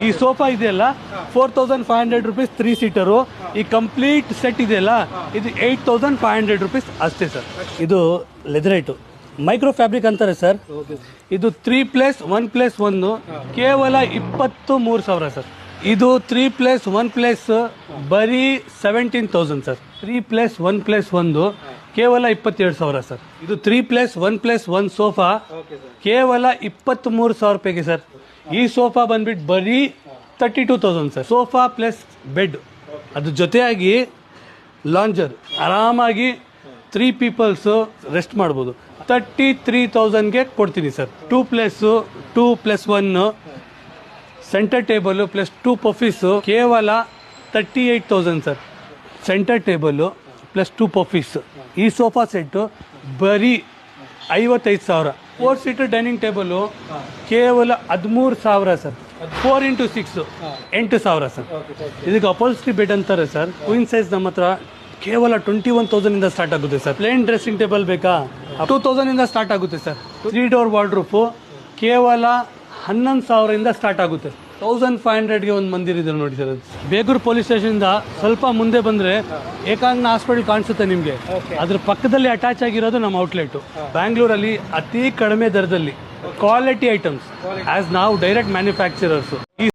ಈ ಸೋಫಾ ಇದೆಯಲ್ಲ 4500 rupees 3 seater. ಈ ಕಂಪ್ಲೀಟ್ ಸೆಟ್ ಇದೆಯಲ್ಲ ಇದು 8500 ರುಪೀಸ್ ಅಷ್ಟೇ ಸರ್. ಇದು ಲೆದರೈಟು ಮೈಕ್ರೋ ಫ್ಯಾಬ್ರಿಕ್ ಅಂತಾರೆ ಸರ್. ಇದು 3+1+1 ಕೇವಲ 23,000 ಸರ್. ಇದು 3+1+ ಬರೀ 17,000 ಸರ್. 3+1+1 ಕೇವಲ 27,000 ಸರ್. ಇದು 3+1+1 ಸೋಫಾ ಕೇವಲ 23,000 ರೂಪಾಯಿಗೆ ಸರ್. ಈ ಸೋಫಾ ಬಂದ್ಬಿಟ್ಟು ಬರೀ 32,000 ಸರ್. ಸೋಫಾ ಪ್ಲಸ್ ಬೆಡ್ ಅದ್ರ ಜೊತೆಯಾಗಿ ಲಾಂಜರ್ ಆರಾಮಾಗಿ 3 ಪೀಪಲ್ಸು ರೆಸ್ಟ್ ಮಾಡ್ಬೋದು. 33,000ಗೆ ಕೊಡ್ತೀನಿ ಸರ್. 2+2+1 ಸೆಂಟರ್ ಟೇಬಲು ಪ್ಲಸ್ 2 ಪಫೀಸು ಕೇವಲ 38,000 ಸರ್. Centre table plus 2 ಪಫೀಸ್. ಈ ಸೋಫಾ ಸೆಟ್ಟು ಬರೀ 55,000. 4 ಸೀಟರ್ ಡೈನಿಂಗ್ ಟೇಬಲು ಕೇವಲ 13,000 ಸರ್. 4x6 8,000 sir. ಇದಕ್ಕೆ ಅಪೋಲ್ಸ್ಟ್ರಿ ಬೆಡ್ ಅಂತಾರೆ ಸರ್. ಕ್ವೀನ್ ಸೈಜ್ ನಮ್ಮ ಹತ್ರ ಕೇವಲ 21,000 ಇಂದ ಸ್ಟಾರ್ಟ್ ಆಗುತ್ತೆ ಸರ್. ಪ್ಲೇನ್ ಡ್ರೆಸ್ಸಿಂಗ್ ಟೇಬಲ್ ಬೇಕಾ 2,000 ಇಂದ ಸ್ಟಾರ್ಟ್ ಆಗುತ್ತೆ ಸರ್. 3 ಡೋರ್ ವಾರ್ಡ್ರೂಫು ಕೇವಲ 11,000 ಇಂದ ಸ್ಟಾರ್ಟ್ ಆಗುತ್ತೆ. 1,500ಗೆ ಒಂದು ಮಂದಿರ ಇದೆ ನೋಡಿ ಸರ್. ಬೇಗೂರು ಪೊಲೀಸ್ ಸ್ಟೇಷನಿಂದ ಸ್ವಲ್ಪ ಮುಂದೆ ಬಂದರೆ ಏಕಾಂಗ್ನ ಹಾಸ್ಪಿಟಲ್ ಕಾಣಿಸುತ್ತೆ ನಿಮಗೆ. ಅದ್ರ ಪಕ್ಕದಲ್ಲಿ ಅಟ್ಯಾಚ್ ಆಗಿರೋದು ನಮ್ಮ ಔಟ್ಲೆಟು. ಬ್ಯಾಂಗ್ಳೂರಲ್ಲಿ ಅತಿ ಕಡಿಮೆ ದರದಲ್ಲಿ ಕ್ವಾಲಿಟಿ ಐಟಮ್ಸ್ ಆಸ್ ನಾವು ಡೈರೆಕ್ಟ್ ಮ್ಯಾನುಫ್ಯಾಕ್ಚರರ್ಸು.